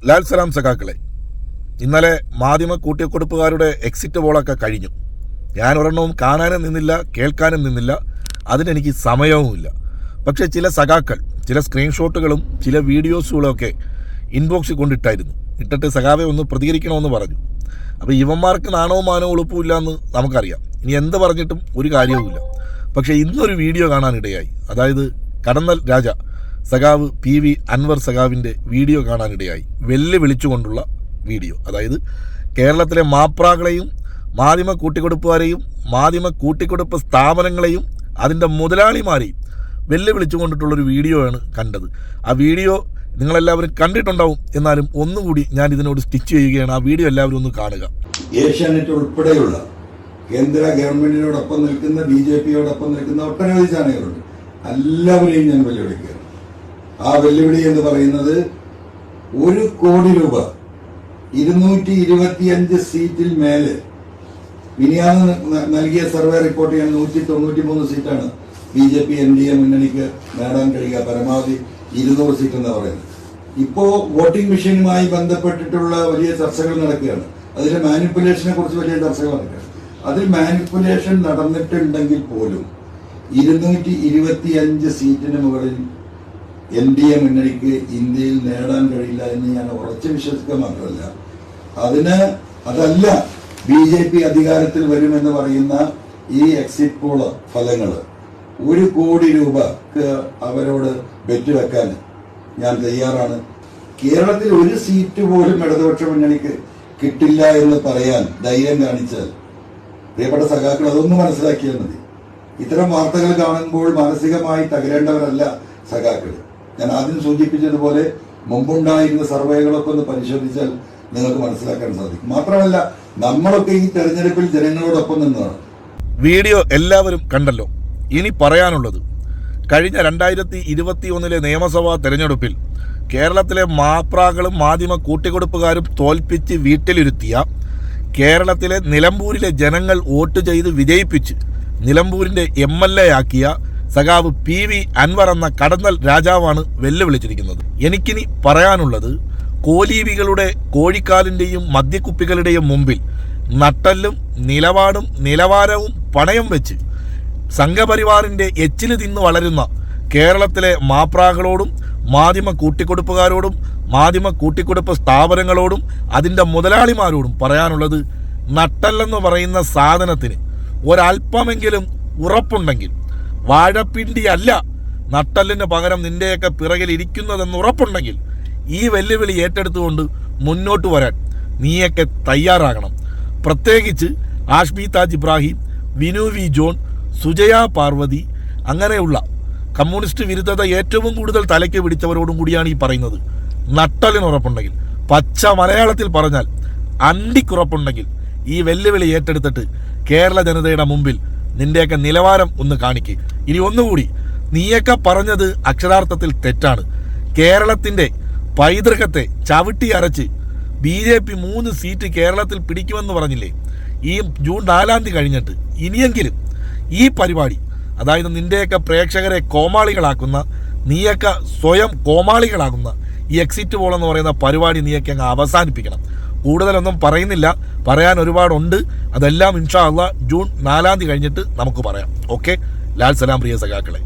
ലാൽ സലാം സഖാക്കളെ, ഇന്നലെ മാധ്യമ കൂട്ടിക്കൊടുപ്പുകാരുടെ എക്സിറ്റ് പോളൊക്കെ കഴിഞ്ഞു. ഞാൻ ഒരെണ്ണവും കാണാനും നിന്നില്ല, കേൾക്കാനും നിന്നില്ല, അതിനെനിക്ക് സമയവുമില്ല. പക്ഷേ ചില സഖാക്കൾ ചില സ്ക്രീൻഷോട്ടുകളും ചില വീഡിയോസുകളൊക്കെ ഇൻബോക്സിൽ കൊണ്ടിട്ടായിരുന്നു. ഇട്ടിട്ട് സഖാവെ ഒന്ന് പ്രതികരിക്കണമെന്ന് പറഞ്ഞു. അപ്പോൾ ഇവന്മാർക്ക് നാണവും മാനവും ഉളുപ്പുമില്ല എന്ന് നമുക്കറിയാം. ഇനി എന്ത് പറഞ്ഞിട്ടും ഒരു കാര്യവുമില്ല. പക്ഷേ ഇന്നൊരു വീഡിയോ കാണാനിടയായി. അതായത് കടന്നൽ രാജ സഖാവ് PV അൻവർ സഖാവിൻ്റെ വീഡിയോ കാണാനിടയായി. വെല്ലുവിളിച്ചുകൊണ്ടുള്ള വീഡിയോ. അതായത് കേരളത്തിലെ മാപ്രാകളെയും മാധ്യമ കൂട്ടിക്കൊടുപ്പുകാരെയും മാധ്യമ കൂട്ടിക്കൊടുപ്പ് സ്ഥാപനങ്ങളെയും അതിൻ്റെ മുതലാളിമാരെയും വെല്ലുവിളിച്ചുകൊണ്ടിട്ടുള്ളൊരു വീഡിയോ ആണ് കണ്ടത്. ആ വീഡിയോ നിങ്ങളെല്ലാവരും കണ്ടിട്ടുണ്ടാവും. എന്നാലും ഒന്നുകൂടി ഞാൻ ഇതിനോട് സ്റ്റിച്ച് ചെയ്യുകയാണ്. ആ വീഡിയോ എല്ലാവരും ഒന്ന് കാണുക. ഏഷ്യാനെറ്റ് ഉൾപ്പെടെയുള്ള കേന്ദ്ര ഗവൺമെന്റിനോടൊപ്പം നിൽക്കുന്ന BJPയോടൊപ്പം നിൽക്കുന്ന ഒട്ടനവധി ചാനലുകളുണ്ട്. എല്ലാവരെയും ഞാൻ വെല്ലുവിളിക്കുകയാണ്. ആ വെല്ലുവിളി എന്ന് പറയുന്നത് 1 കോടി രൂപ 225 സീറ്റിൽ മേലെ മിനിയാന്ന് നൽകിയ സർവേ റിപ്പോർട്ട് ചെയ്യാൻ 193 സീറ്റാണ് BJP NDA മുന്നണിക്ക് നേടാൻ കഴിയുക. പരമാവധി 200 സീറ്റ് എന്ന് പറയുന്നത്. ഇപ്പോ വോട്ടിംഗ് മെഷീനുമായി ബന്ധപ്പെട്ടിട്ടുള്ള വലിയ ചർച്ചകൾ നടക്കുകയാണ്. അതിലെ മാനിപ്പുലേഷനെ കുറിച്ച് വലിയ ചർച്ചകൾ നടക്കുകയാണ്. അതിൽ മാനിപ്പുലേഷൻ നടന്നിട്ടുണ്ടെങ്കിൽ പോലും 225 സീറ്റിന് മുകളിൽ NDA മുന്നണിക്ക് ഇന്ത്യയിൽ നേടാൻ കഴിയില്ല എന്ന് ഞാൻ ഉറച്ചു വിശ്വസിക്കുക മാത്രമല്ല, അതല്ല BJP അധികാരത്തിൽ വരുമെന്ന് പറയുന്ന ഈ എക്സിറ്റ് പോൾ ഫലങ്ങൾ 1 കോടി രൂപക്ക് അവരോട് ബെറ്റ് വെക്കാൻ ഞാൻ തയ്യാറാണ്. കേരളത്തിൽ ഒരു സീറ്റ് പോലും ഇടതുപക്ഷ മുന്നണിക്ക് കിട്ടില്ല എന്ന് പറയാൻ ധൈര്യം കാണിച്ചാൽ പ്രിയപ്പെട്ട സഖാക്കൾ അതൊന്നും മനസ്സിലാക്കിയാൽ മതി. ഇത്തരം വാർത്തകൾ കാണുമ്പോൾ മാനസികമായി തകരേണ്ടവരല്ല സഖാക്കൾ. ഞാൻ ആദ്യം സൂചിപ്പിച്ചതുപോലെ മുമ്പുണ്ടായിരുന്ന സർവേകളൊക്കെ ഒന്ന് പരിശോധിച്ചാൽ നിങ്ങൾക്ക് മനസ്സിലാക്കാൻ സാധിക്കും. മാത്രമല്ല, നമ്മളൊക്കെ ഈ തെരഞ്ഞെടുപ്പിൽ ജനങ്ങളോടൊപ്പം നിന്നതാണ്. വീഡിയോ എല്ലാവരും കണ്ടല്ലോ. ഇനി പറയാനുള്ളത്, കഴിഞ്ഞ 2021 നിയമസഭാ തെരഞ്ഞെടുപ്പിൽ കേരളത്തിലെ മാപ്രാകളും മാധ്യമ കൂട്ടിക്കൊടുപ്പുകാരും തോൽപ്പിച്ച് വീട്ടിലിരുത്തിയ കേരളത്തിലെ നിലമ്പൂരിലെ ജനങ്ങൾ വോട്ട് ചെയ്ത് വിജയിപ്പിച്ച് നിലമ്പൂരിൻ്റെ MLA ആക്കിയ സഖാവ് PV അൻവർ എന്ന കടന്നൽ രാജാവാണ് വെല്ലുവിളിച്ചിരിക്കുന്നത്. എനിക്കിനി പറയാനുള്ളത്, കോലീവികളുടെ കോഴിക്കാലിൻ്റെയും മദ്യക്കുപ്പികളുടെയും മുമ്പിൽ നട്ടല്ലും നിലപാടും നിലവാരവും പണയം വെച്ച് സംഘപരിവാറിൻ്റെ എച്ചില് തിന്ന് വളരുന്ന കേരളത്തിലെ മാപ്രാകളോടും മാധ്യമ കൂട്ടിക്കൊടുപ്പുകാരോടും മാധ്യമ കൂട്ടിക്കൊടുപ്പ് സ്ഥാപനങ്ങളോടും അതിൻ്റെ മുതലാളിമാരോടും പറയാനുള്ളത്, നട്ടല്ലെന്ന് പറയുന്ന സാധനത്തിന് ഒരല്പമെങ്കിലും ഉറപ്പുണ്ടെങ്കിൽ, വാഴപ്പിണ്ടി അല്ല നട്ടലിന് പകരം നിൻ്റെയൊക്കെ പിറകിൽ ഇരിക്കുന്നതെന്ന് ഉറപ്പുണ്ടെങ്കിൽ ഈ വെല്ലുവിളി ഏറ്റെടുത്തുകൊണ്ട് മുന്നോട്ട് വരാൻ നീയൊക്കെ തയ്യാറാകണം. പ്രത്യേകിച്ച് ആഷ്മി താജ് ഇബ്രാഹിം, വിനു V ജോൺ, സുജയ പാർവതി, അങ്ങനെയുള്ള കമ്മ്യൂണിസ്റ്റ് വിരുദ്ധത ഏറ്റവും കൂടുതൽ തലയ്ക്ക് പിടിച്ചവരോടും കൂടിയാണ് ഈ പറയുന്നത്. നട്ടലിന് ഉറപ്പുണ്ടെങ്കിൽ, പച്ച മലയാളത്തിൽ പറഞ്ഞാൽ അണ്ടിക്കുറപ്പുണ്ടെങ്കിൽ ഈ വെല്ലുവിളി ഏറ്റെടുത്തിട്ട് കേരള ജനതയുടെ മുമ്പിൽ നിന്റെയൊക്കെ നിലവാരം ഒന്ന് കാണിക്കുക. ഇനി ഒന്നുകൂടി, നീയൊക്കെ പറഞ്ഞത് അക്ഷരാർത്ഥത്തിൽ തെറ്റാണ്. കേരളത്തിൻ്റെ പൈതൃകത്തെ ചവിട്ടി അരച്ച് BJP 3 സീറ്റ് കേരളത്തിൽ പിടിക്കുമെന്ന് പറഞ്ഞില്ലേ? ഈ ജൂൺ 4 കഴിഞ്ഞിട്ട് ഇനിയെങ്കിലും ഈ പരിപാടി, അതായത് നിന്റെയൊക്കെ പ്രേക്ഷകരെ കോമാളികളാക്കുന്ന, നീയൊക്കെ സ്വയം കോമാളികളാകുന്ന ഈ എക്സിറ്റ് പോൾ എന്ന് പറയുന്ന പരിപാടി നീയൊക്കെ അങ്ങ് അവസാനിപ്പിക്കണം. കൂടുതലൊന്നും പറയുന്നില്ല, പറയാൻ ഒരുപാടുണ്ട്. അതെല്ലാം ഇൻഷാ അല്ലാഹ് ജൂൺ 4 കഴിഞ്ഞിട്ട് നമുക്ക് പറയാം. ഓക്കെ, ലാൽ സലാം പ്രിയ സഖാക്കളെ.